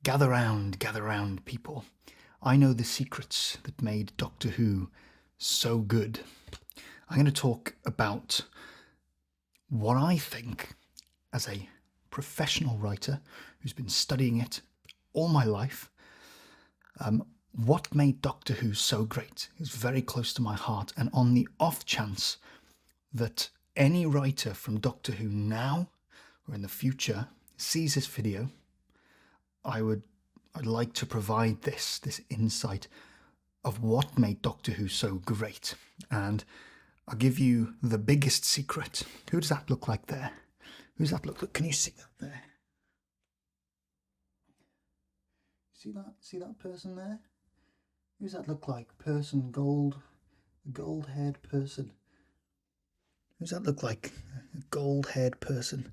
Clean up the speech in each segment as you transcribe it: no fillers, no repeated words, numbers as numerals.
Gather round, people. I know the secrets that made Doctor Who so good. I'm going to talk about what I think, as a professional writer who's been studying it all my life, what made Doctor Who so great. It's very close to my heart, and on the off chance that any writer from Doctor Who now or in the future sees this video, I'd like to provide this insight of what made Doctor Who so great. And I'll give you the biggest secret. Who does that look like there? Who does that look like? Can you see that there? See that? See that person there? Who does that look like? Person, gold-haired person. Who does that look like? A gold-haired person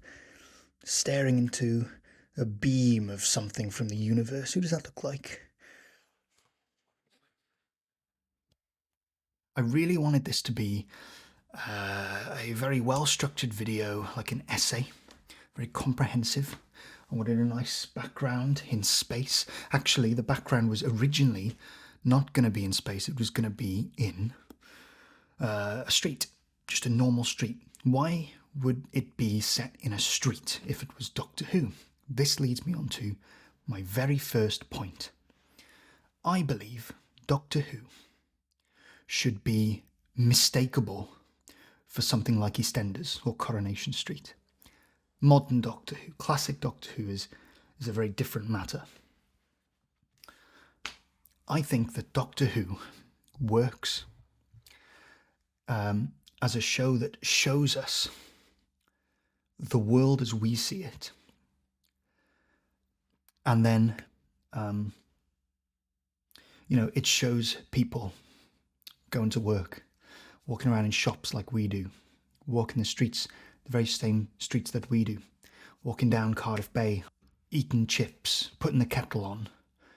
staring into a beam of something from the universe. Who does that look like? I really wanted this to be a very well-structured video, like an essay, very comprehensive. I wanted a nice background in space. Actually, the background was originally not going to be in space. It was going to be in a street, just a normal street. Why would it be set in a street if it was Doctor Who? This leads me on to my very first point. I believe Doctor Who should be mistakable for something like Eastenders or Coronation Street. Modern Doctor Who, classic Doctor Who is a very different matter. I think that Doctor Who works as a show that shows us the world as we see it. And then, it shows people going to work, walking around in shops like we do, walking the streets, the very same streets that we do, walking down Cardiff Bay, eating chips, putting the kettle on,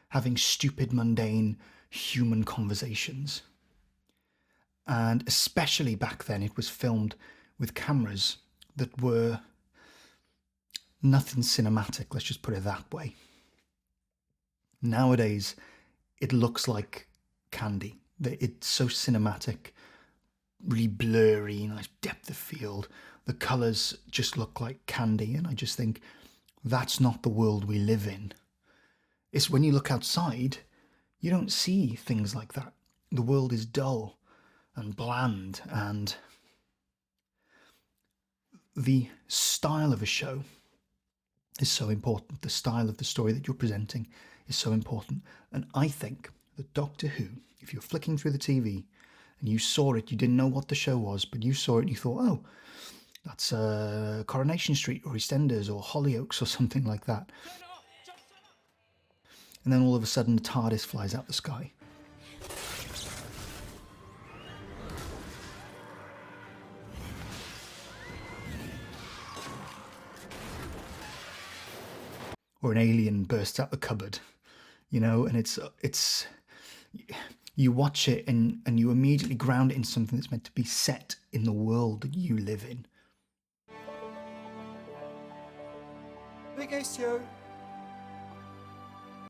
having stupid, mundane, human conversations. And especially back then, it was filmed with cameras that were nothing cinematic, let's just put it that way. Nowadays, it looks like candy. It's so cinematic, really blurry, nice depth of field. The colours just look like candy, and I just think that's not the world we live in. It's when you look outside, you don't see things like that. The world is dull and bland, and the style of a show is so important. The style of the story that you're presenting is so important. And I think that Doctor Who, if you're flicking through the TV and you saw it, you didn't know what the show was, but you saw it and you thought, oh, that's Coronation Street or EastEnders or Hollyoaks or something like that. And then all of a sudden the TARDIS flies out the sky. Or an alien bursts out the cupboard, and it's you watch it and you immediately ground it in something that's meant to be set in the world that you live in.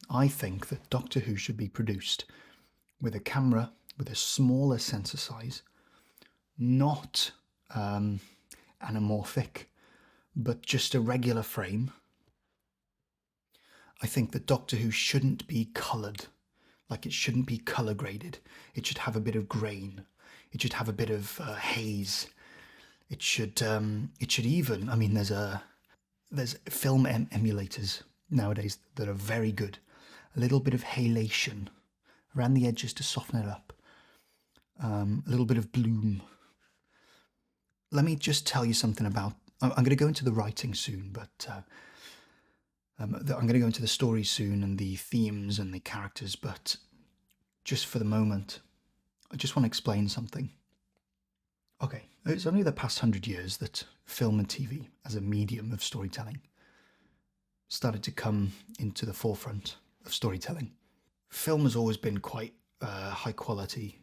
I think that Doctor Who should be produced with a camera with a smaller sensor size, not anamorphic, but just a regular frame. I think that Doctor Who shouldn't be coloured, like it shouldn't be colour graded. It should have a bit of grain. It should have a bit of haze. It should even, there's film emulators nowadays that are very good. A little bit of halation around the edges to soften it up. A little bit of bloom. Let me just tell you something about, I'm going to go into the writing soon, but I'm going to go into the story soon and the themes and the characters, but just for the moment, I just want to explain something. Okay, it's only the past 100 years that film and TV as a medium of storytelling started to come into the forefront of storytelling. Film has always been quite high quality.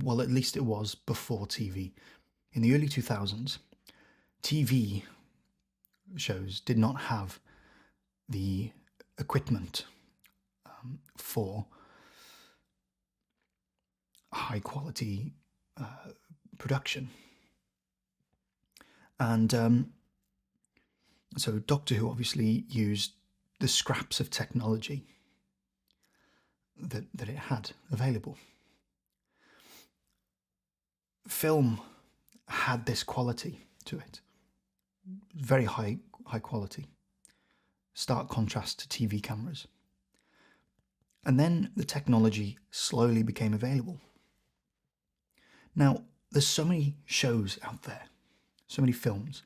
Well, at least it was before TV. In the early 2000s, TV shows did not have the equipment for high quality production. And so Doctor Who obviously used the scraps of technology that it had available. Film had this quality to it, very high quality, stark contrast to TV cameras. And then the technology slowly became available. Now, there's so many shows out there, so many films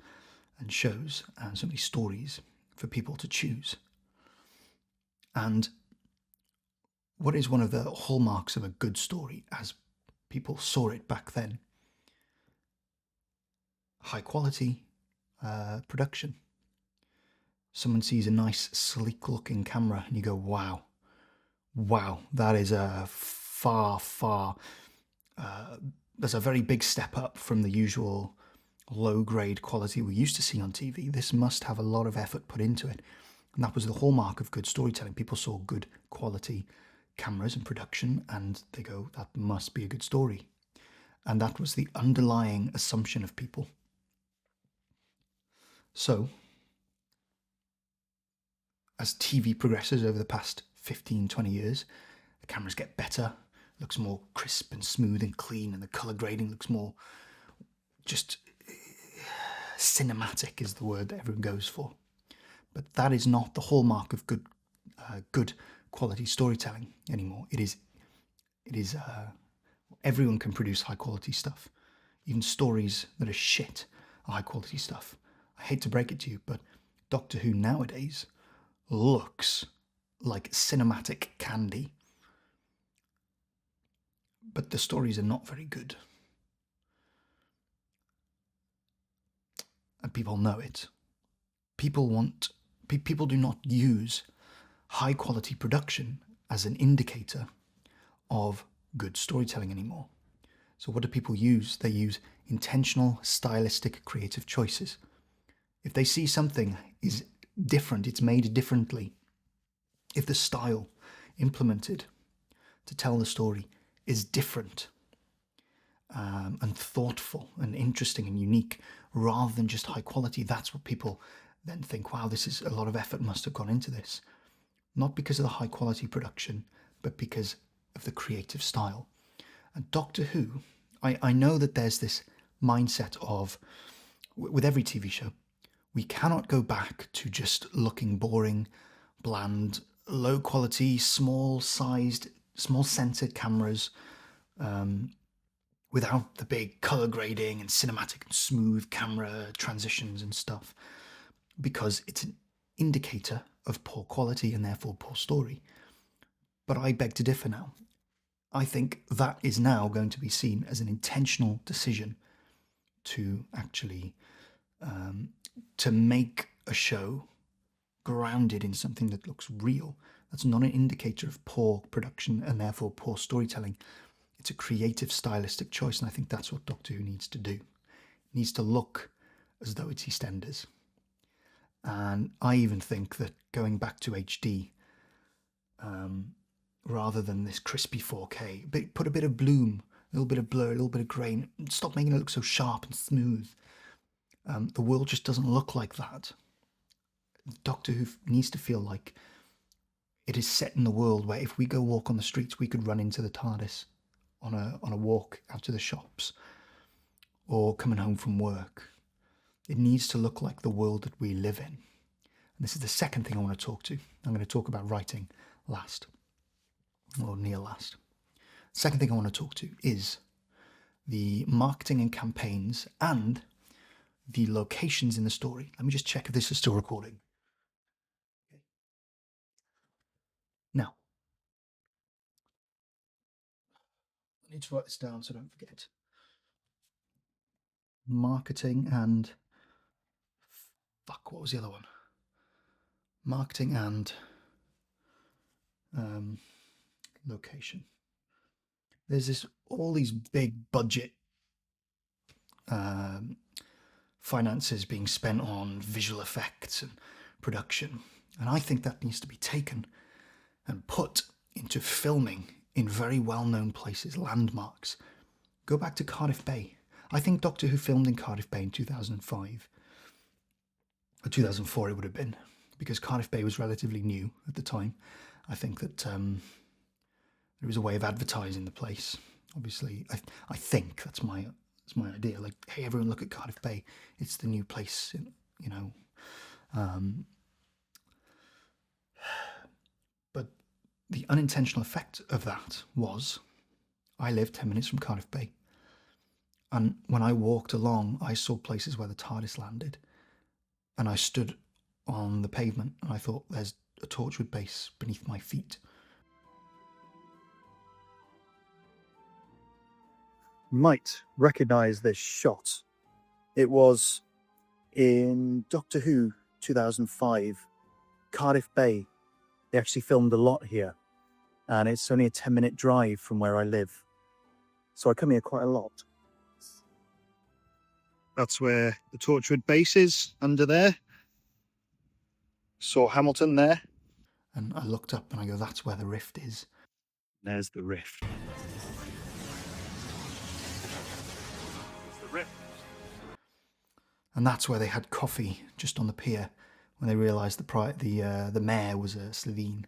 and shows, and so many stories for people to choose. And what is one of the hallmarks of a good story, as people saw it back then? High quality production. Someone sees a nice, sleek looking camera and you go, wow, that is a that's a very big step up from the usual low grade quality we used to see on TV. This must have a lot of effort put into it. And that was the hallmark of good storytelling. People saw good quality cameras and production and they go, that must be a good story. And that was the underlying assumption of people. So, as TV progresses over the past 15, 20 years, the cameras get better, looks more crisp and smooth and clean, and the colour grading looks more just cinematic is the word that everyone goes for. But that is not the hallmark of good quality storytelling anymore. It is everyone can produce high quality stuff. Even stories that are shit are high quality stuff. I hate to break it to you, but Doctor Who nowadays looks like cinematic candy. But the stories are not very good. And people know it. People do not use high quality production as an indicator of good storytelling anymore. So what do people use? They use intentional, stylistic, creative choices. If they see something is different, it's made differently, if the style implemented to tell the story is different and thoughtful and interesting and unique rather than just high quality, that's what people then think, wow, this is a lot of effort must have gone into this. Not because of the high quality production, but because of the creative style. And Doctor Who, I know that there's this mindset of, with every TV show, we cannot go back to just looking boring, bland, low quality, small centered cameras without the big color grading and cinematic and smooth camera transitions and stuff, because it's an indicator of poor quality and therefore poor story. But I beg to differ now. I think that is now going to be seen as an intentional decision to actually to make a show grounded in something that looks real. That's not an indicator of poor production and therefore poor storytelling. It's a creative, stylistic choice, and I think that's what Doctor Who needs to do. It needs to look as though it's EastEnders. And I even think that going back to HD, rather than this crispy 4K, put a bit of bloom, a little bit of blur, a little bit of grain, stop making it look so sharp and smooth. The world just doesn't look like that. Doctor Who needs to feel like it is set in the world where if we go walk on the streets, we could run into the TARDIS on a walk out to the shops or coming home from work. It needs to look like the world that we live in. And this is the second thing I want to talk to. I'm going to talk about writing last, or near last. Second thing I want to talk to is the marketing and campaigns and the locations in the story. Let me just check if this is still recording. Okay. Now, I need to write this down so I don't forget. Marketing and... what was the other one? Marketing and location. There's all these big budget finances being spent on visual effects and production, and I think that needs to be taken and put into filming in very well-known places, landmarks. Go back to Cardiff Bay. I think Doctor Who filmed in Cardiff Bay in 2005. Or 2004 it would have been, because Cardiff Bay was relatively new at the time. I think that there was a way of advertising the place. Obviously, I think that's my idea. Like, hey, everyone, look at Cardiff Bay. It's the new place, you know. But the unintentional effect of that was, I lived 10 minutes from Cardiff Bay, and when I walked along, I saw places where the TARDIS landed, and I stood on the pavement, and I thought, there's a Torchwood base beneath my feet. Might recognise this shot. It was in Doctor Who 2005, Cardiff Bay. They actually filmed a lot here, and it's only a 10-minute drive from where I live. So I come here quite a lot. That's where the Torchwood base is, under there. Saw Hamilton there. And I looked up and I go, that's where the rift is. There's the rift. And that's where they had coffee, just on the pier, when they realised the mayor was a Slovene.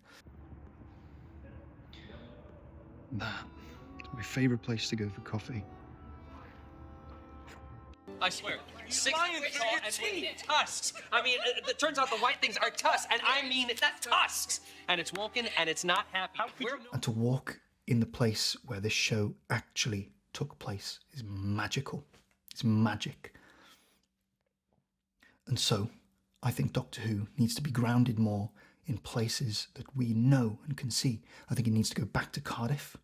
That's my favourite place to go for coffee. I swear, 6 feet tall and with tusks. I mean, it turns out the white things are tusks, and I mean that's tusks. And it's walking, and it's not happy. And to walk in the place where this show actually took place is magical. It's magic. And so, I think Doctor Who needs to be grounded more in places that we know and can see. I think it needs to go back to Cardiff,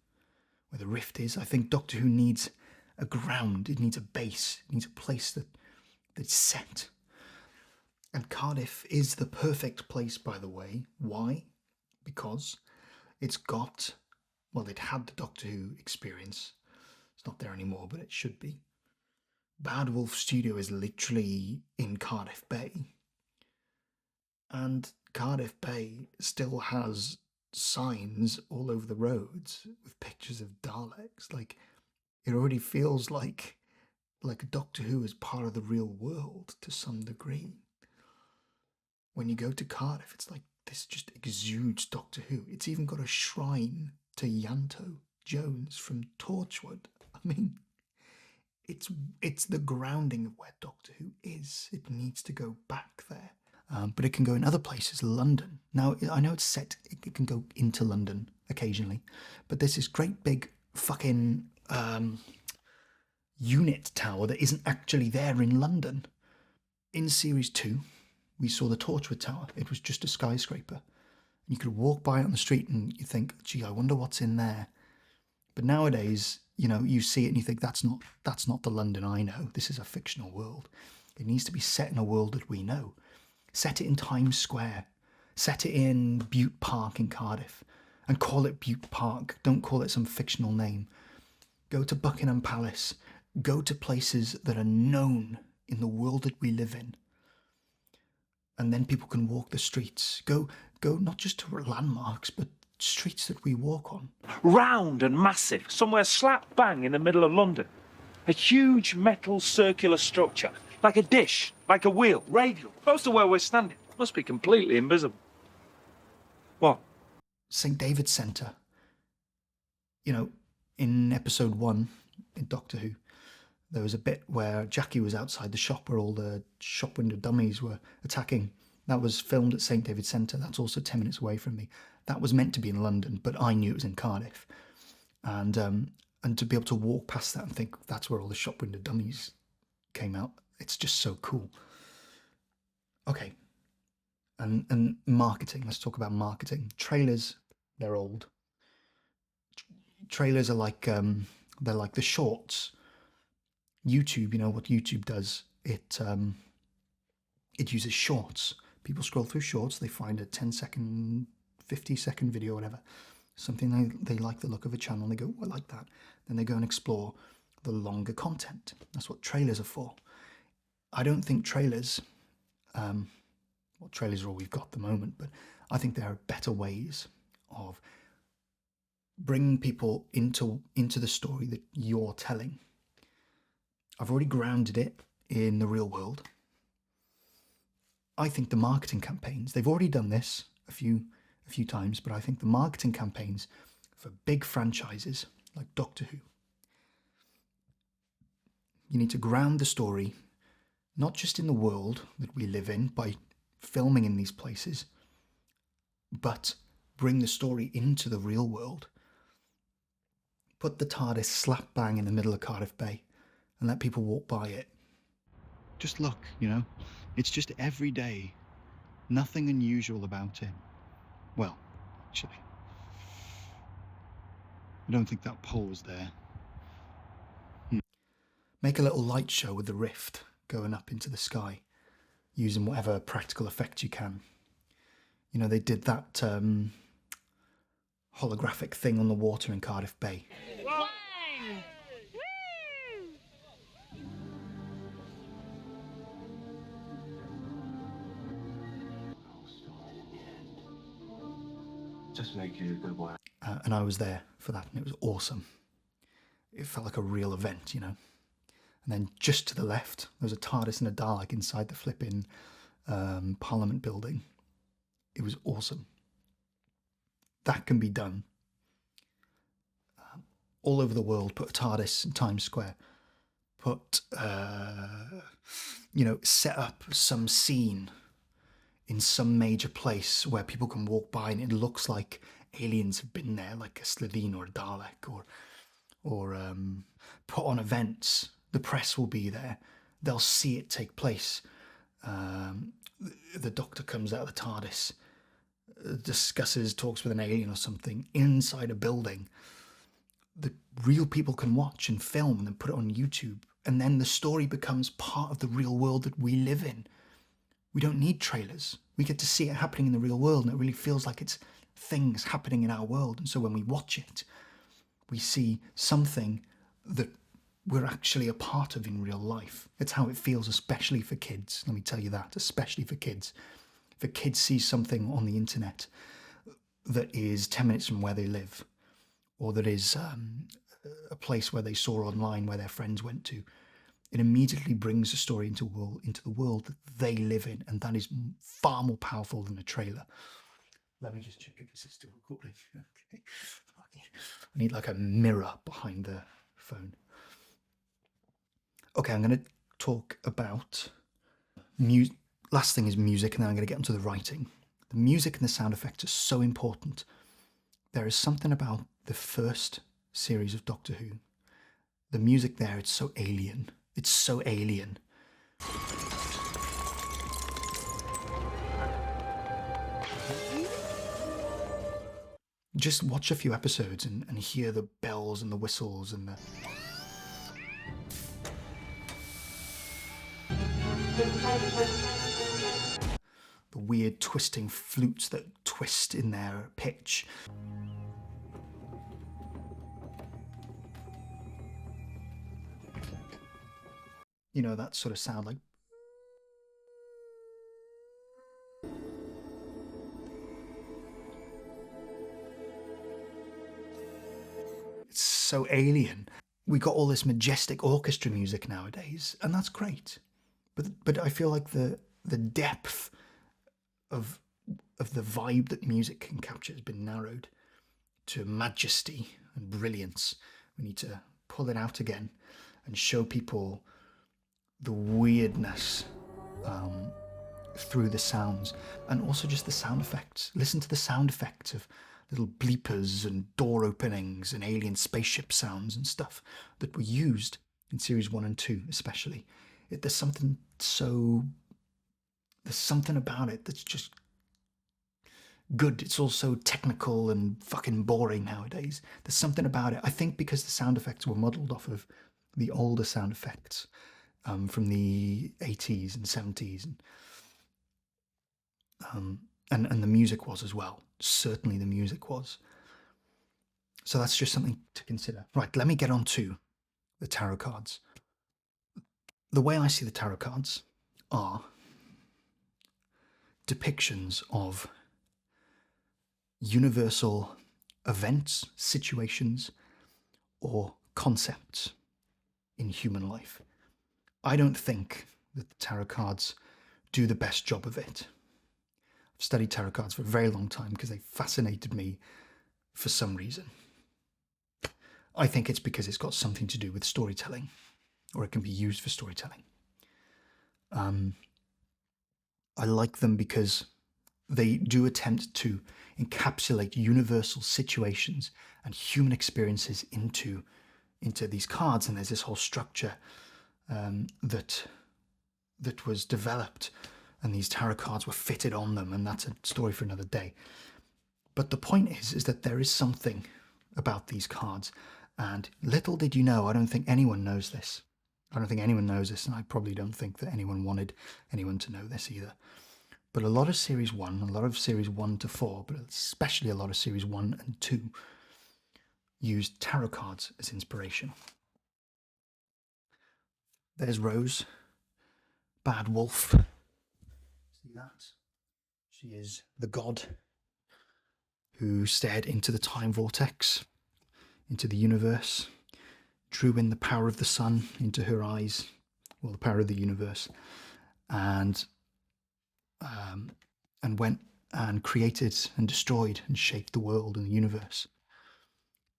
where the rift is. I think Doctor Who needs a ground, it needs a base, it needs a place that's set. And Cardiff is the perfect place, by the way. Why? Because it's got, well, it had the Doctor Who experience. It's not there anymore, but it should be. Bad Wolf Studio is literally in Cardiff Bay. And Cardiff Bay still has signs all over the roads with pictures of Daleks. Like, it already feels like Doctor Who is part of the real world to some degree. When you go to Cardiff, it's like this just exudes Doctor Who. It's even got a shrine to Yanto Jones from Torchwood. I mean, it's the grounding of where Doctor Who is. It needs to go back there. But it can go in other places, London. Now, I know it's set, it can go into London occasionally, but there's this great big fucking unit tower that isn't actually there in London. In Series 2, we saw the Torchwood Tower. It was just a skyscraper. You could walk by it on the street and you think, gee, I wonder what's in there. But nowadays, you know, you see it and you think, that's not the London I know. This is a fictional world. It needs to be set in a world that we know. Set it in Times Square. Set it in Bute Park in Cardiff. And call it Bute Park. Don't call it some fictional name. Go to Buckingham Palace. Go to places that are known in the world that we live in. And then people can walk the streets. Go not just to landmarks, but streets that we walk on. Round and massive, somewhere slap bang in the middle of London. A huge metal circular structure, like a dish, like a wheel, radial, close to where we're standing. Must be completely invisible. What? St. David's Centre. You know, in episode 1, in Doctor Who, there was a bit where Jackie was outside the shop where all the shop window dummies were attacking. That was filmed at St. David's Centre. That's also 10 minutes away from me. That was meant to be in London, but I knew it was in Cardiff. And to be able to walk past that and think that's where all the shop window dummies came out, it's just so cool. Okay. And marketing. Let's talk about marketing. Trailers, they're old. Trailers are like they're like the shorts. YouTube, you know what YouTube does? It uses shorts. People scroll through shorts, they find a 10-second, 50-second video, whatever, something they like the look of a channel, and they go, oh, I like that. Then they go and explore the longer content. That's what trailers are for. I don't think trailers, trailers are all we've got at the moment, but I think there are better ways of bring people into the story that you're telling. I've already grounded it in the real world. I think the marketing campaigns, they've already done this a few times, but I think the marketing campaigns for big franchises like Doctor Who, you need to ground the story not just in the world that we live in by filming in these places, but bring the story into the real world. Put the TARDIS slap bang in the middle of Cardiff Bay and let people walk by it. Just look, you know, it's just every day. Nothing unusual about him. Well, actually, I don't think that pole was there. Make a little light show with the rift going up into the sky, using whatever practical effect you can. You know, they did that holographic thing on the water in Cardiff Bay. Just make you a good boy. And I was there for that, and it was awesome. It felt like a real event, you know. And then just to the left, there was a TARDIS and a Dalek inside the flipping Parliament building. It was awesome. That can be done. All over the world, put a TARDIS in Times Square. Put, you know, set up some scene in some major place where people can walk by and it looks like aliens have been there, like a Slitheen or a Dalek, or put on events. The press will be there. They'll see it take place. The Doctor comes out of the TARDIS, discusses, talks with an alien or something inside a building. The real people can watch and film and then put it on YouTube. And then the story becomes part of the real world that we live in. We don't need trailers. We get to see it happening in the real world, and it really feels like it's things happening in our world. And so when we watch it, we see something that we're actually a part of in real life. It's how it feels, especially for kids. Let me tell you that, especially for kids. If a kid sees something on the internet that is 10 minutes from where they live, or that is a place where they saw online where their friends went to, it immediately brings the story into the world that they live in, and that is far more powerful than a trailer. Let me just check if this is still recording. Okay. I need like a mirror behind the phone. Okay, I'm going to talk about music. Last thing is music, and then I'm going to get into the writing. The music and the sound effects are so important. There is something about the first series of Doctor Who. The music there, it's so alien. It's so alien. Just watch a few episodes and hear the bells and the whistles and the weird twisting flutes that twist in their pitch. You know, that sort of sound like... It's so alien. We got all this majestic orchestra music nowadays, and that's great. But I feel like the depth of the vibe that music can capture has been narrowed to majesty and brilliance. We need to pull it out again and show people the weirdness through the sounds, and also just the sound effects. Listen to the sound effects of little bleepers and door openings and alien spaceship sounds and stuff that were used in series 1 and 2 especially. There's something about it that's just good. It's also technical and fucking boring nowadays. There's something about it. I think because the sound effects were modelled off of the older sound effects from the 80s and 70s, and the music was as well. Certainly the music was. So that's just something to consider. Right, let me get on to the tarot cards. The way I see the tarot cards are depictions of universal events, situations, or concepts in human life. I don't think that the tarot cards do the best job of it. I've studied tarot cards for a very long time because they fascinated me for some reason. I think it's because it's got something to do with storytelling, or it can be used for storytelling. I like them because they do attempt to encapsulate universal situations and human experiences into these cards, and there's this whole structure that was developed, and these tarot cards were fitted on them, and that's a story for another day. But the point is that there is something about these cards, and little did you know, I don't think anyone knows this. I don't think anyone knows this, and I probably don't think that anyone wanted anyone to know this either. But a lot of Series 1, a lot of Series 1 to 4, but especially a lot of Series 1 and 2 used tarot cards as inspiration. There's Rose, Bad Wolf. See that? She is the god who stared into the time vortex, into the universe, drew in the power of the sun into her eyes, well, the power of the universe, and went and created and destroyed and shaped the world and the universe.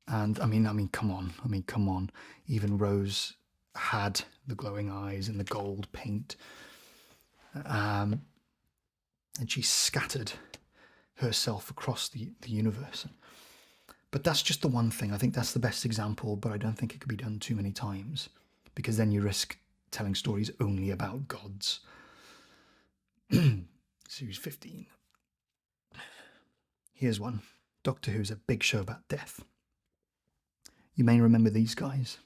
And I mean, come on. Even Rose had the glowing eyes and the gold paint, and she scattered herself across the universe. But that's just the one thing. I think that's the best example, but I don't think it could be done too many times, because then you risk telling stories only about gods. Series 15. Here's one. Doctor Who's a big show about death. You may remember these guys.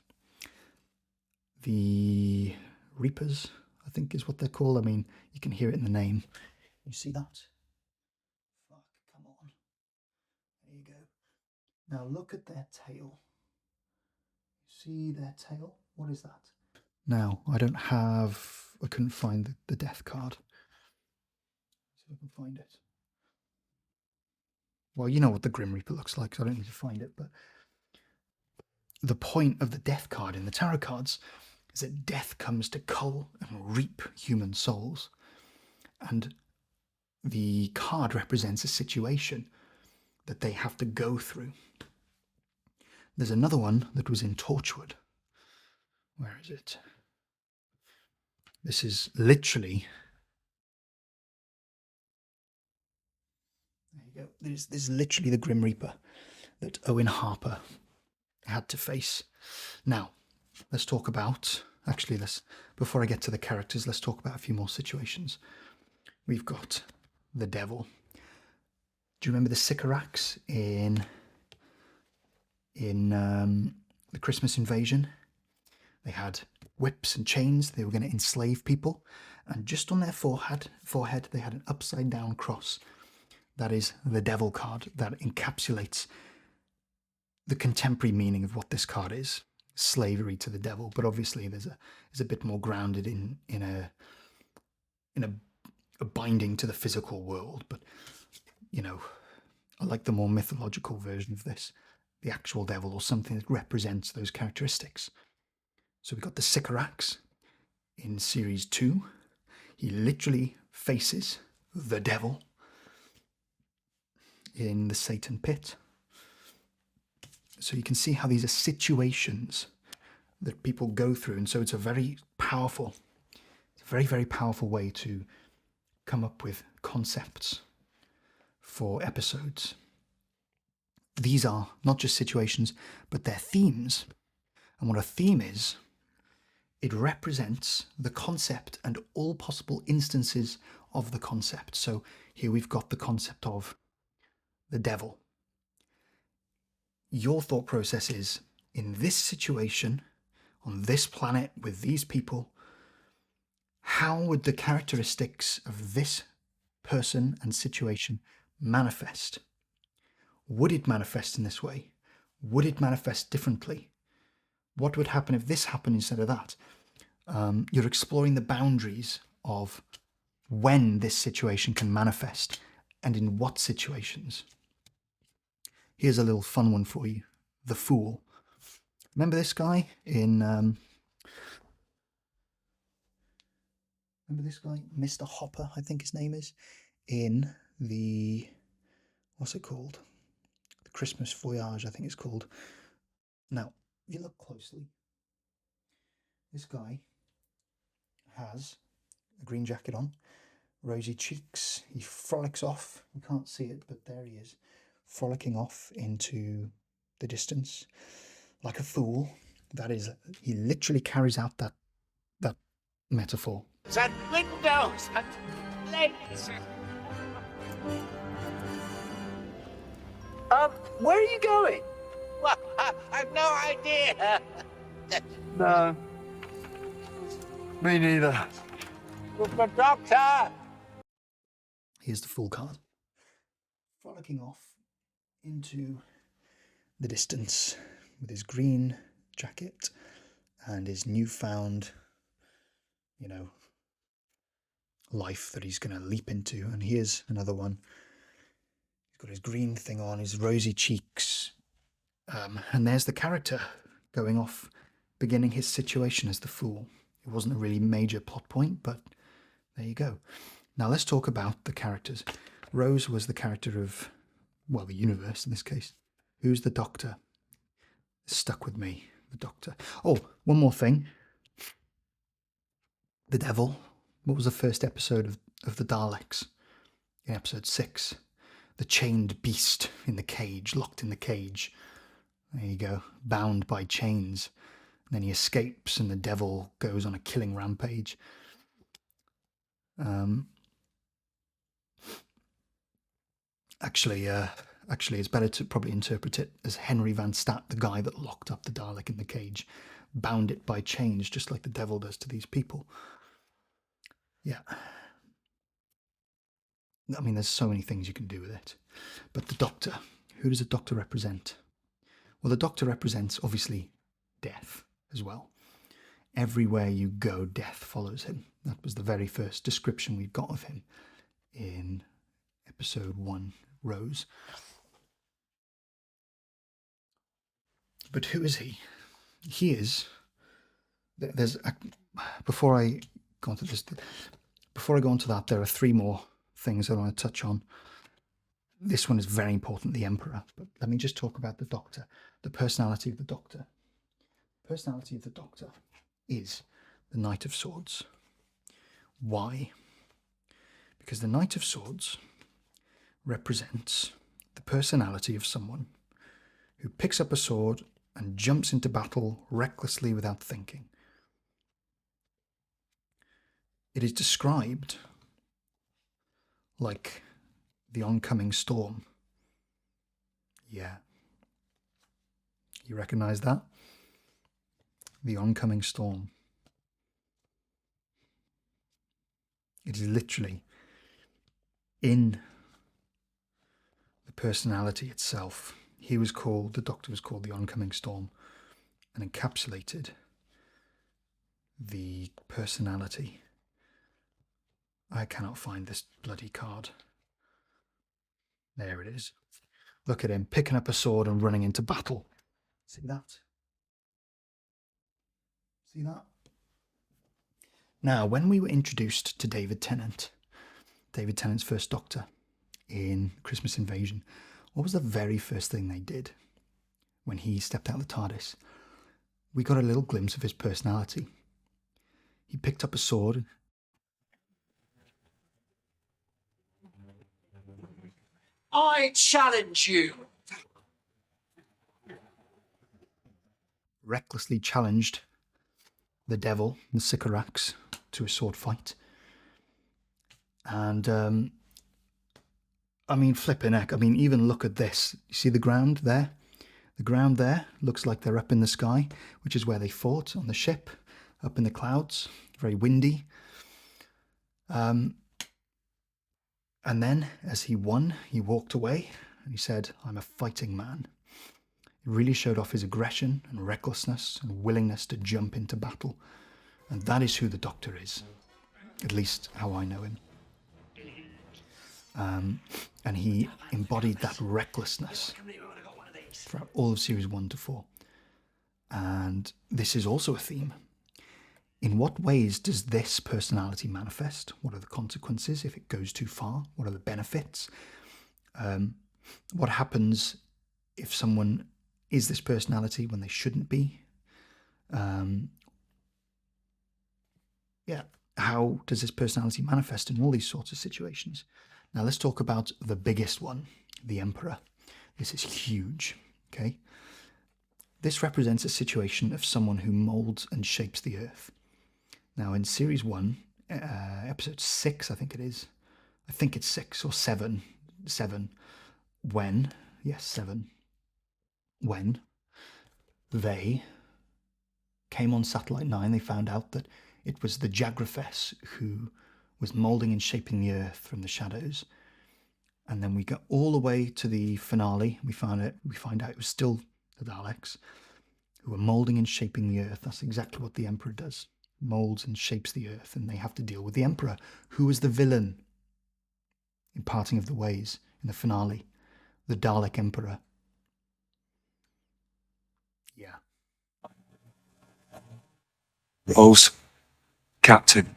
The Reapers, I think is what they're called. I mean, you can hear it in the name. You see that? Fuck, come on. There you go. Now look at their tail. See their tail? What is that? Now, I couldn't find the death card. See if I can find it. Well, you know what the Grim Reaper looks like, so I don't need to find it, but the point of the death card in the tarot cards is that death comes to cull and reap human souls. And the card represents a situation that they have to go through. There's another one that was in Torchwood. Where is it? This is literally... There you go. This is literally the Grim Reaper that Owen Harper had to face. Now, let's talk about... Actually, before I get to the characters, let's talk about a few more situations. We've got the devil. Do you remember the Sycorax in the Christmas Invasion? They had whips and chains. They were going to enslave people. And just on their forehead, they had an upside down cross. That is the devil card that encapsulates the contemporary meaning of what this card is. Slavery to the devil. But obviously there's a bit more grounded in a binding to the physical world. But, you know, I like the more mythological version of this. The actual devil, or something that represents those characteristics. So we've got the Sycorax in Series 2. He literally faces the devil in the Satan pit. So you can see how these are situations that people go through. And so it's a very, very powerful way to come up with concepts for episodes. These are not just situations, but they're themes. And what a theme is, it represents the concept and all possible instances of the concept. So here we've got the concept of the devil. Your thought process is, in this situation, on this planet, with these people, how would the characteristics of this person and situation manifest? Would it manifest in this way? Would it manifest differently? What would happen if this happened instead of that? You're exploring the boundaries of when this situation can manifest and in what situations. Here's a little fun one for you. The Fool. Remember this guy in... remember this guy? Mr. Hopper, I think his name is. In the... what's it called? The Christmas Voyage, I think it's called. Now, if you look closely, this guy has a green jacket on, rosy cheeks. He frolics off. You can't see it, but there he is, frolicking off into the distance like a fool. That is, he literally carries out that metaphor. And windows and legs. Where are you going? Well, I've no idea. No. Me neither. With the doctor. Here's the Fool card. Frolicking off into the distance with his green jacket and his newfound, you know, life that he's going to leap into. And here's another one. He's got his green thing on, his rosy cheeks. And there's the character going off, beginning his situation as the Fool. It wasn't a really major plot point, but there you go. Now let's talk about the characters. Rose was the character of, well, the universe in this case. Who's the Doctor? Stuck with me, the Doctor. Oh, one more thing. The Devil. What was the first episode of the Daleks? In episode 6. The chained beast in the cage, locked in the cage. There you go, bound by chains. And then he escapes and the devil goes on a killing rampage. Actually, it's better to probably interpret it as Henry Van Stat, the guy that locked up the Dalek in the cage, bound it by chains, just like the devil does to these people. Yeah. I mean, there's so many things you can do with it. But the Doctor, who does the Doctor represent? Well, the Doctor represents, obviously, death as well. Everywhere you go, death follows him. That was the very first description we got of him in episode 1, Rose. But who is he? He is... Before I go on to that, there are 3 more things I want to touch on. This one is very important, the Emperor. But let me just talk about the Doctor, the personality of the Doctor. The personality of the Doctor is the Knight of Swords. Why? Because the Knight of Swords represents the personality of someone who picks up a sword and jumps into battle recklessly without thinking. It is described like the oncoming storm. Yeah. You recognize that? The oncoming storm. It is literally in the personality itself. The Doctor was called the oncoming storm, and encapsulated the personality. I cannot find this bloody card. There it is. Look at him picking up a sword and running into battle. See that? See that? Now, when we were introduced to David Tennant's first Doctor in Christmas Invasion, what was the very first thing they did when he stepped out of the TARDIS? We got a little glimpse of his personality. He picked up a sword. I challenge you. Recklessly challenged the devil, the Sycorax, to a sword fight. And, I mean, flipping heck. I mean, even look at this. You see the ground there? The ground there looks like they're up in the sky, which is where they fought on the ship, up in the clouds, very windy. And then, as he won, he walked away and he said, "I'm a fighting man." It really showed off his aggression and recklessness and willingness to jump into battle. And that is who the Doctor is, at least how I know him. And he embodied that recklessness throughout all of series 1 to 4. And this is also a theme. In what ways does this personality manifest? What are the consequences if it goes too far? What are the benefits? What happens if someone is this personality when they shouldn't be? How does this personality manifest in all these sorts of situations? Now let's talk about the biggest one, the Emperor. This is huge, okay? This represents a situation of someone who molds and shapes the earth. Now in series 1, episode 6, I think it is. I think it's 6 or 7. 7. When they came on Satellite 9, they found out that it was the Jagrafess who was moulding and shaping the earth from the shadows. And then we got all the way to the finale. We find out it was still the Daleks who were moulding and shaping the earth. That's exactly what the Emperor does. Moulds and shapes the earth, and they have to deal with the Emperor, who was the villain in Parting of the Ways in the finale. The Dalek Emperor. Yeah. Rose, Captain,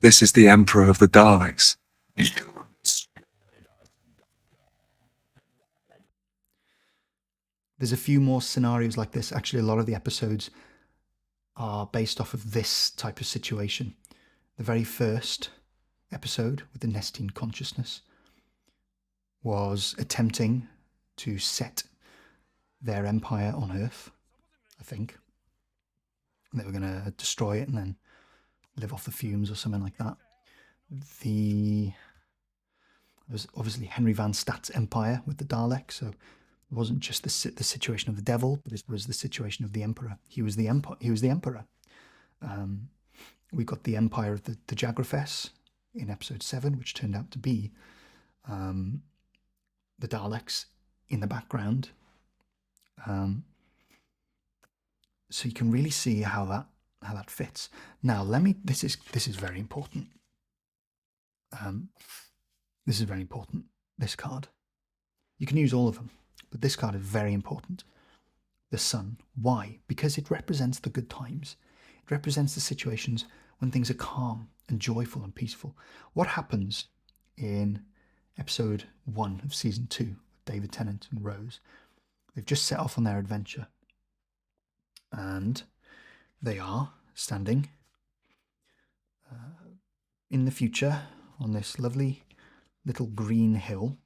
this is the Emperor of the Daleks. There's a few more scenarios like this. Actually, a lot of the episodes are based off of this type of situation. The very first episode with the Nestine consciousness was attempting to set their empire on Earth, I think. They were going to destroy it and then live off the fumes or something like that. There was obviously Henry Van Stat's empire with the Daleks, so it wasn't just the situation of the devil, but it was the situation of the Emperor. He was the Emperor. We got the empire of the Jagrafess in episode 7, which turned out to be the Daleks in the background. So you can really see how that fits. Now, this is very important. This is very important, this card. You can use all of them, but this card is very important. The Sun. Why? Because it represents the good times. It represents the situations when things are calm and joyful and peaceful. What happens in episode 1 of season 2 with David Tennant and Rose? They've just set off on their adventure. And they are standing in the future on this lovely little green hill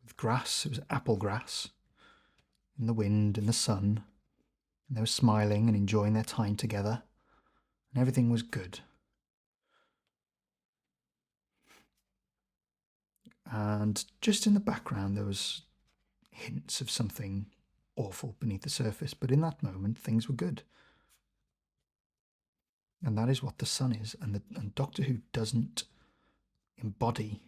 with grass. It was apple grass in the wind and the sun. And they were smiling and enjoying their time together. And everything was good. And just in the background there was hints of something awful beneath the surface, but in that moment things were good. And that is what the Sun is, and Doctor Who doesn't embody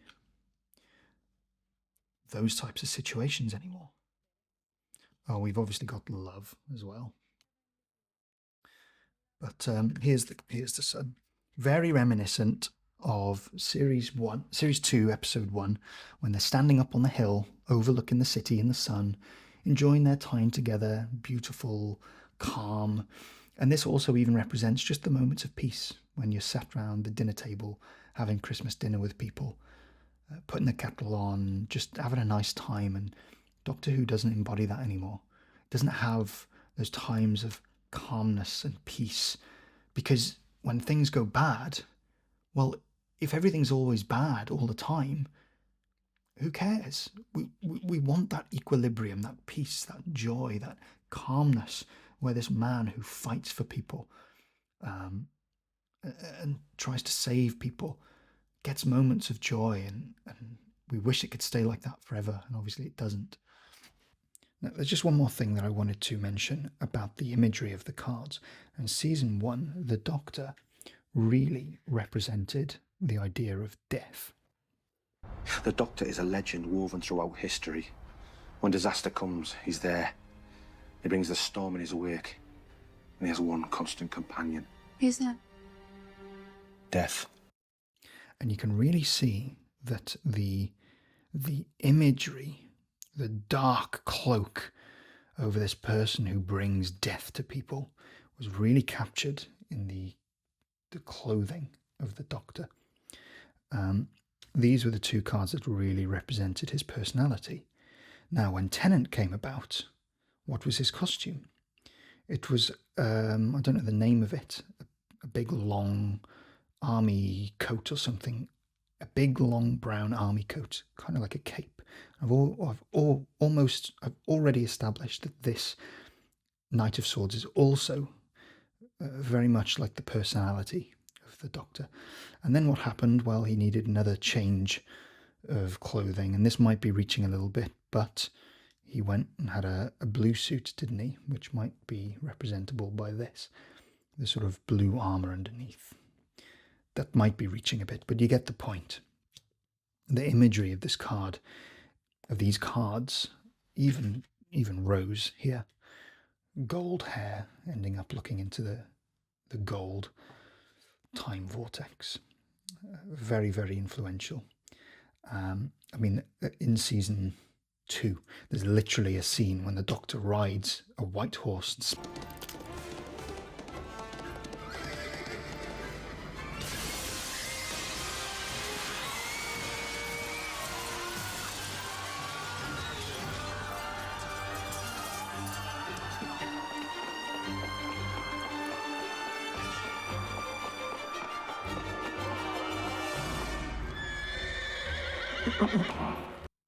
those types of situations anymore. Oh, we've obviously got love as well. But here's the Sun. Very reminiscent of series 2, episode 1, when they're standing up on the hill, overlooking the city in the sun, enjoying their time together, beautiful, calm. And this also even represents just the moments of peace when you're sat around the dinner table, having Christmas dinner with people, putting the kettle on, just having a nice time. And Doctor Who doesn't embody that anymore. It doesn't have those times of calmness and peace, because when things go bad, well, if everything's always bad all the time, who cares? We want that equilibrium, that peace, that joy, that calmness, where this man who fights for people and tries to save people gets moments of joy, and we wish it could stay like that forever, and obviously it doesn't. Now, there's just one more thing that I wanted to mention about the imagery of the cards. In season 1, the Doctor really represented the idea of death. The Doctor is a legend woven throughout history. When disaster comes, he's there. He brings the storm in his wake. And he has one constant companion. Who's that? Death. And you can really see that the imagery the dark cloak over this person who brings death to people was really captured in the clothing of the Doctor. These were the two cards that really represented his personality. Now, when Tennant came about, what was his costume? It was, I don't know the name of it, a big long army coat or something, a big long brown army coat, kind of like a cape. I've already established that this Knight of Swords is also very much like the personality of the Doctor. And then what happened? Well, he needed another change of clothing, and this might be reaching a little bit, but he went and had a blue suit, didn't he? Which might be representable by this, the sort of blue armour underneath. That might be reaching a bit, but you get the point. The imagery of this card, of these cards, even Rose here, gold hair ending up looking into the gold time vortex. Very, very influential. I mean, in season 2, there's literally a scene when the Doctor rides a white horse and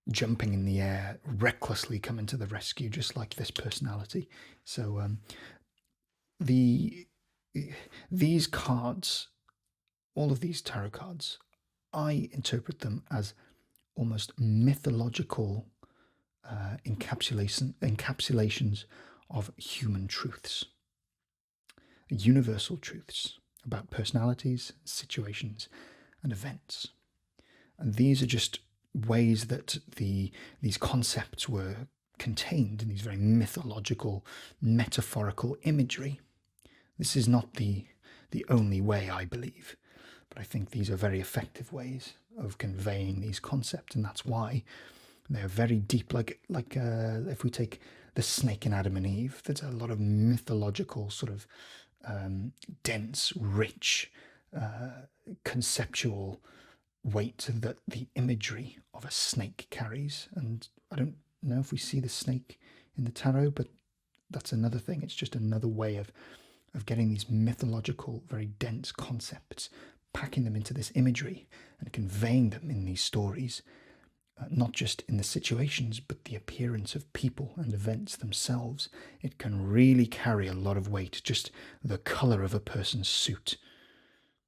jumping in the air, recklessly coming to the rescue, just like this personality. So these cards, all of these tarot cards, I interpret them as almost mythological encapsulations of human truths, universal truths about personalities, situations, and events. And these are just ways that these concepts were contained in these very mythological, metaphorical imagery. This is not the only way, I believe, but I think these are very effective ways of conveying these concepts, and that's why they're very deep. Like if we take the snake in Adam and Eve, there's a lot of mythological sort of dense, rich, conceptual weight that the imagery of a snake carries. And I don't know if we see the snake in the tarot, but that's another thing. It's just another way of getting these mythological, very dense concepts, packing them into this imagery and conveying them in these stories, not just in the situations, but the appearance of people and events themselves. It can really carry a lot of weight. Just the colour of a person's suit,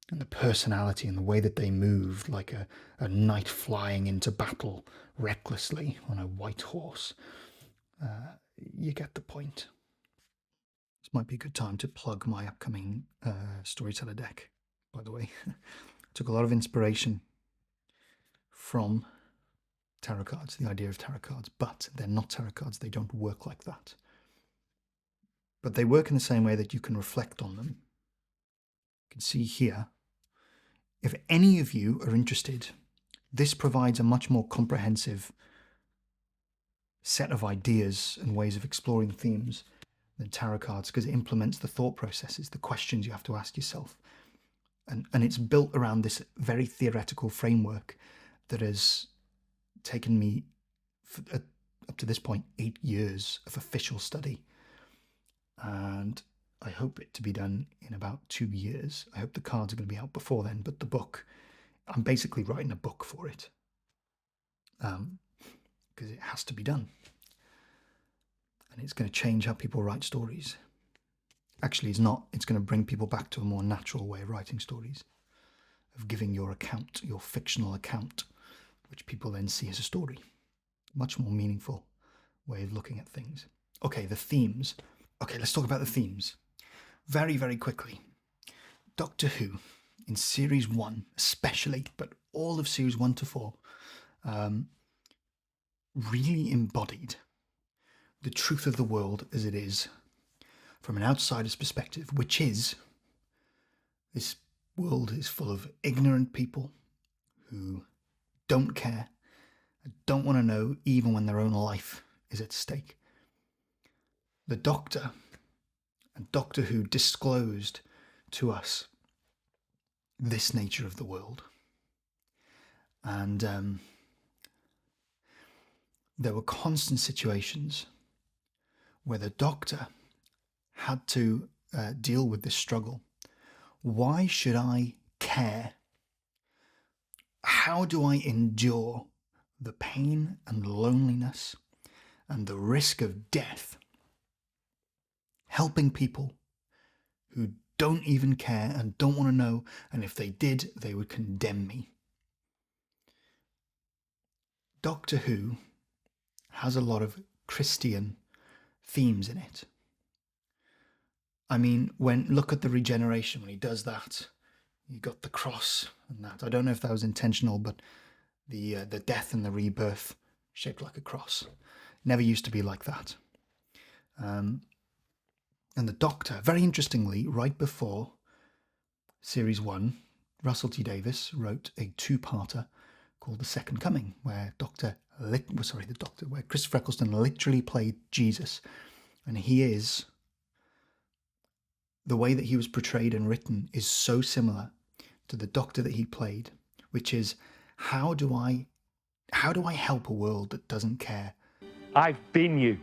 and the personality and the way that they moved, like a knight flying into battle recklessly on a white horse. You get the point. This might be a good time to plug my upcoming storyteller deck, by the way. I took a lot of inspiration from tarot cards, the idea of tarot cards, but they're not tarot cards. They don't work like that. But they work in the same way that you can reflect on them. You can see here, if any of you are interested, this provides a much more comprehensive set of ideas and ways of exploring themes than tarot cards, because it implements the thought processes, the questions you have to ask yourself. And it's built around this very theoretical framework that has taken me, up to this point, 8 years of official study. And I hope it to be done in about 2 years. I hope the cards are going to be out before then, but the book, I'm basically writing a book for it, because it has to be done. And it's going to change how people write stories. Actually, it's not. It's going to bring people back to a more natural way of writing stories, of giving your account, your fictional account, which people then see as a story. Much more meaningful way of looking at things. Okay, the themes. Okay, let's talk about the themes. Very, very quickly. Doctor Who, in Series 1 especially, but all of Series 1 to 4, really embodied the truth of the world as it is from an outsider's perspective, which is this world is full of ignorant people who don't care and don't want to know even when their own life is at stake. The Doctor and Doctor Who disclosed to us this nature of the world. And there were constant situations where the Doctor had to deal with this struggle. Why should I care? How do I endure the pain and loneliness and the risk of death helping people who don't even care and don't want to know, and if they did, they would condemn me? Doctor Who has a lot of Christian themes in it. I mean, look at the regeneration, when he does that, you got the cross and that. I don't know if that was intentional, but the death and the rebirth shaped like a cross. Never used to be like that. And the Doctor, very interestingly, right before Series 1, Russell T Davies wrote a two-parter called The Second Coming, where where Christopher Eccleston literally played Jesus. And he is, the way that he was portrayed and written is so similar to the Doctor that he played, which is, how do I help a world that doesn't care? I've been you.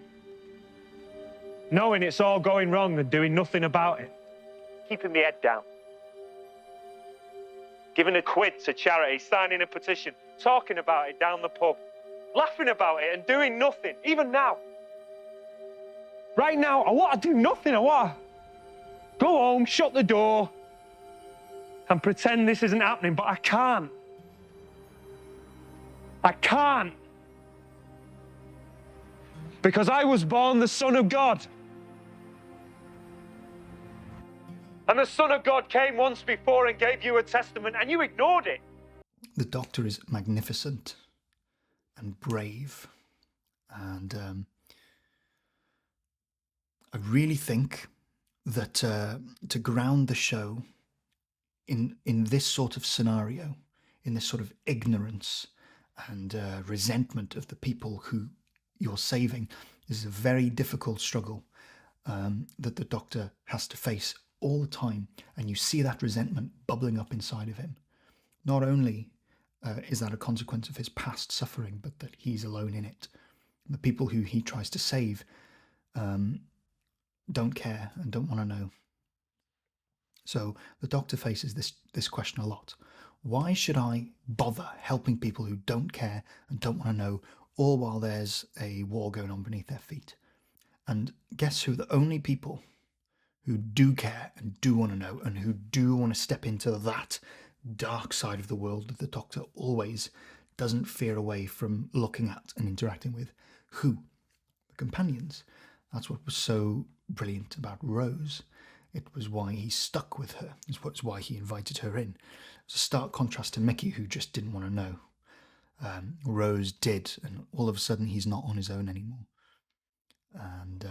Knowing it's all going wrong and doing nothing about it. Keeping my head down. Giving a quid to charity, signing a petition, talking about it down the pub, laughing about it and doing nothing, even now. Right now, I want to do nothing. I want to go home, shut the door, and pretend this isn't happening, but I can't. I can't. Because I was born the Son of God. And the Son of God came once before and gave you a testament, and you ignored it. The Doctor is magnificent and brave. And I really think that to ground the show in this sort of scenario, in this sort of ignorance and resentment of the people who you're saving, is a very difficult struggle that the Doctor has to face all the time. And you see that resentment bubbling up inside of him. Not only is that a consequence of his past suffering, but that he's alone in it. The people who he tries to save don't care and don't want to know. So the Doctor faces this question a lot. Why should I bother helping people who don't care and don't want to know, all while there's a war going on beneath their feet? And guess who? The only people who do care and do want to know and who do want to step into that dark side of the world that the Doctor always doesn't veer away from looking at and interacting with. Who? The companions. That's what was so brilliant about Rose. It was why he stuck with her. It's why he invited her in. It's a stark contrast to Mickey, who just didn't want to know. Rose did, and all of a sudden he's not on his own anymore. And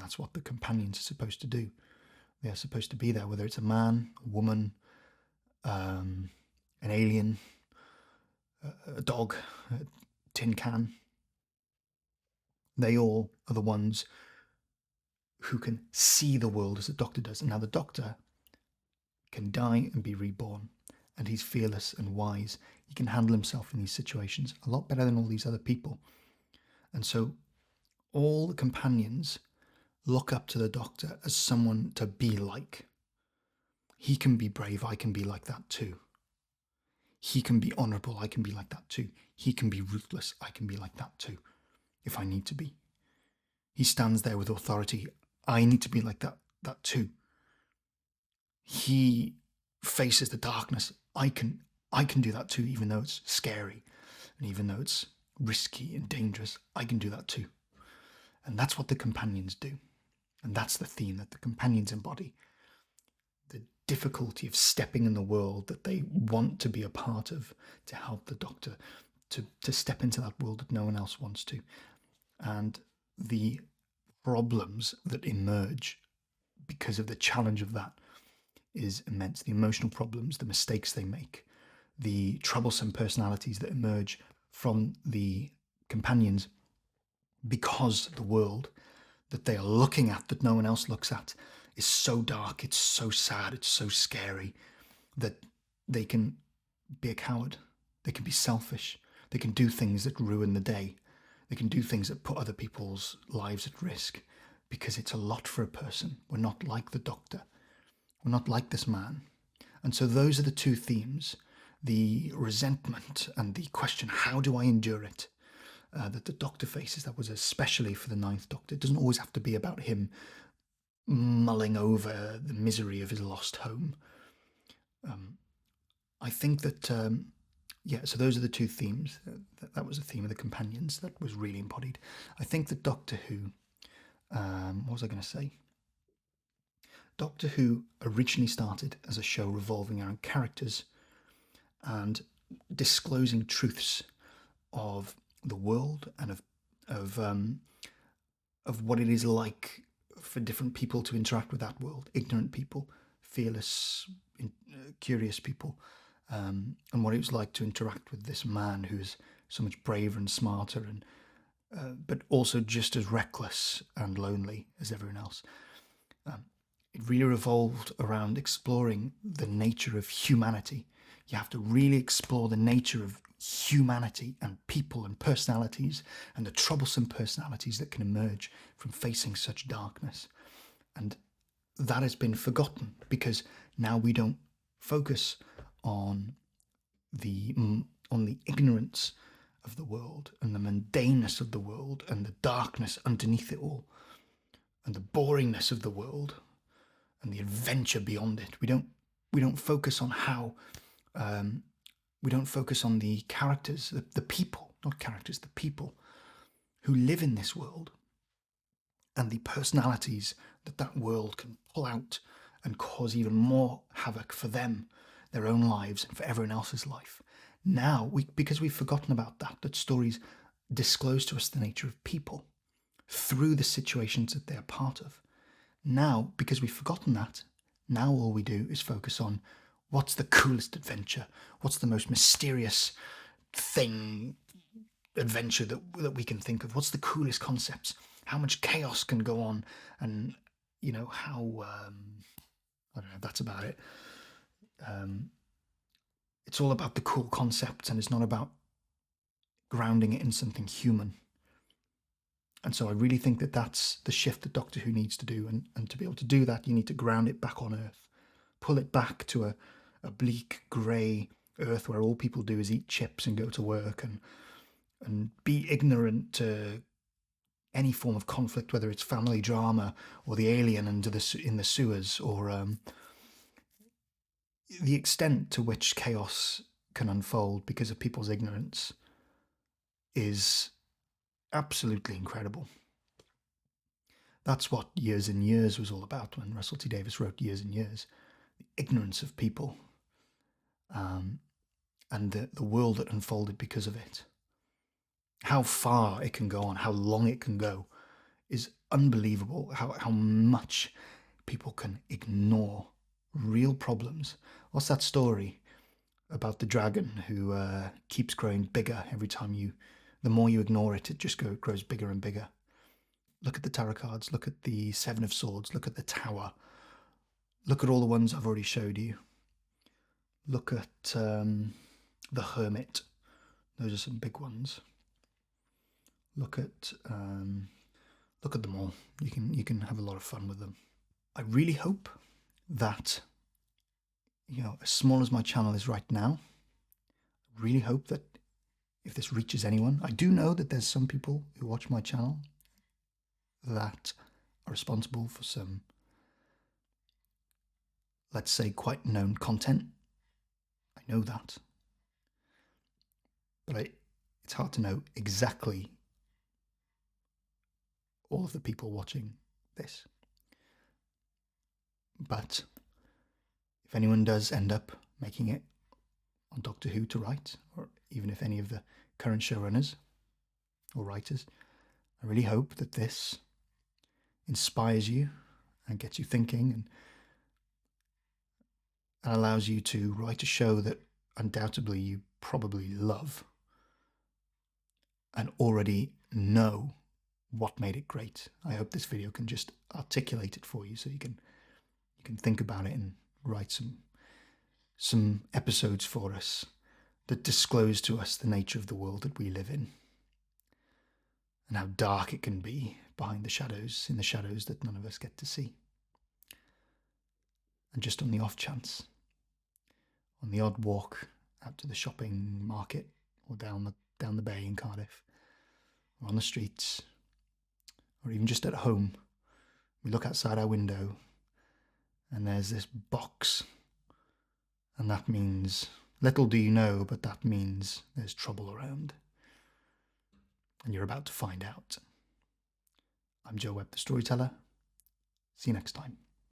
that's what the companions are supposed to do. They are supposed to be there, whether it's a man, a woman, an alien, a dog, a tin can. They all are the ones who can see the world as the Doctor does. And now the Doctor can die and be reborn, and he's fearless and wise. He can handle himself in these situations a lot better than all these other people. And so all the companions look up to the Doctor as someone to be like. He can be brave, I can be like that too. He can be honourable, I can be like that too. He can be ruthless, I can be like that too, if I need to be. He stands there with authority, I need to be like that too. He faces the darkness, I can do that too, even though it's scary and even though it's risky and dangerous, I can do that too. And that's what the companions do. And that's the theme that the companions embody. The difficulty of stepping in the world that they want to be a part of, to help the Doctor to step into that world that no one else wants to. And the problems that emerge because of the challenge of that is immense. The emotional problems, the mistakes they make, the troublesome personalities that emerge from the companions, because the world that they are looking at, that no one else looks at, is so dark, it's so sad, it's so scary, that they can be a coward. They can be selfish. They can do things that ruin the day. They can do things that put other people's lives at risk, because it's a lot for a person. We're not like the Doctor. We're not like this man. And so those are the two themes, the resentment and the question, how do I endure it, that the Doctor faces. That was especially for the Ninth Doctor. It doesn't always have to be about him mulling over the misery of his lost home. I think that, so those are the two themes. That was a theme of the companions that was really embodied. I think that Doctor Who, what was I going to say? Doctor Who originally started as a show revolving around characters and disclosing truths of the world and of what it is like for different people to interact with that world. Ignorant people, fearless, curious people, and what it was like to interact with this man who is so much braver and smarter, and but also just as reckless and lonely as everyone else. It really revolved around exploring the nature of humanity. You have to really explore the nature of humanity and people and personalities, and the troublesome personalities that can emerge from facing such darkness. And that has been forgotten, because now we don't focus on the ignorance of the world and the mundaneness of the world and the darkness underneath it all and the boringness of the world and the adventure beyond it. We don't focus on how we don't focus on the characters, the people, not characters, the people who live in this world, and the personalities that world can pull out and cause even more havoc for them, their own lives, and for everyone else's life. Now, because we've forgotten about that stories disclose to us the nature of people through the situations that they're part of. Now, because we've forgotten that, now all we do is focus on what's the coolest adventure, what's the most mysterious adventure that we can think of, what's the coolest concepts, how much chaos can go on, and how I don't know, that's about it. It's all about the cool concepts, and it's not about grounding it in something human. And so I really think that that's the shift that Doctor Who needs to do. And to be able to do that, you need to ground it back on Earth. Pull it back to a bleak, grey Earth where all people do is eat chips and go to work and be ignorant to any form of conflict, whether it's family drama or the alien in the sewers, or the extent to which chaos can unfold because of people's ignorance is absolutely incredible. That's what Years and Years was all about when Russell T Davies wrote Years and Years. The ignorance of people, and the world that unfolded because of it. How far it can go on, how long it can go, is unbelievable. How much people can ignore real problems. What's that story about the dragon who keeps growing bigger every time the more you ignore it, it just grows bigger and bigger. Look at the tarot cards, look at the Seven of Swords, look at the Tower, look at all the ones I've already showed you. Look at the Hermit. Those are some big ones. Look at them all. You can have a lot of fun with them. I really hope that, as small as my channel is right now, I really hope that if this reaches anyone, I do know that there's some people who watch my channel that are responsible for some, let's say, quite known content. I know that. But it's hard to know exactly all of the people watching this. But if anyone does end up making it on Doctor Who to write, or even if any of the current showrunners or writers, I really hope that this inspires you and gets you thinking and allows you to write a show that undoubtedly you probably love, and already know what made it great. I hope this video can just articulate it for you, so you can think about it and write some episodes for us that disclose to us the nature of the world that we live in, and how dark it can be behind the shadows, in the shadows that none of us get to see. And just on the off chance, on the odd walk out to the shopping market or down the bay in Cardiff, or on the streets, or even just at home, we look outside our window and there's this box, and that means, little do you know, but that means there's trouble around, and you're about to find out. I'm Joe Webb, the storyteller. See you next time.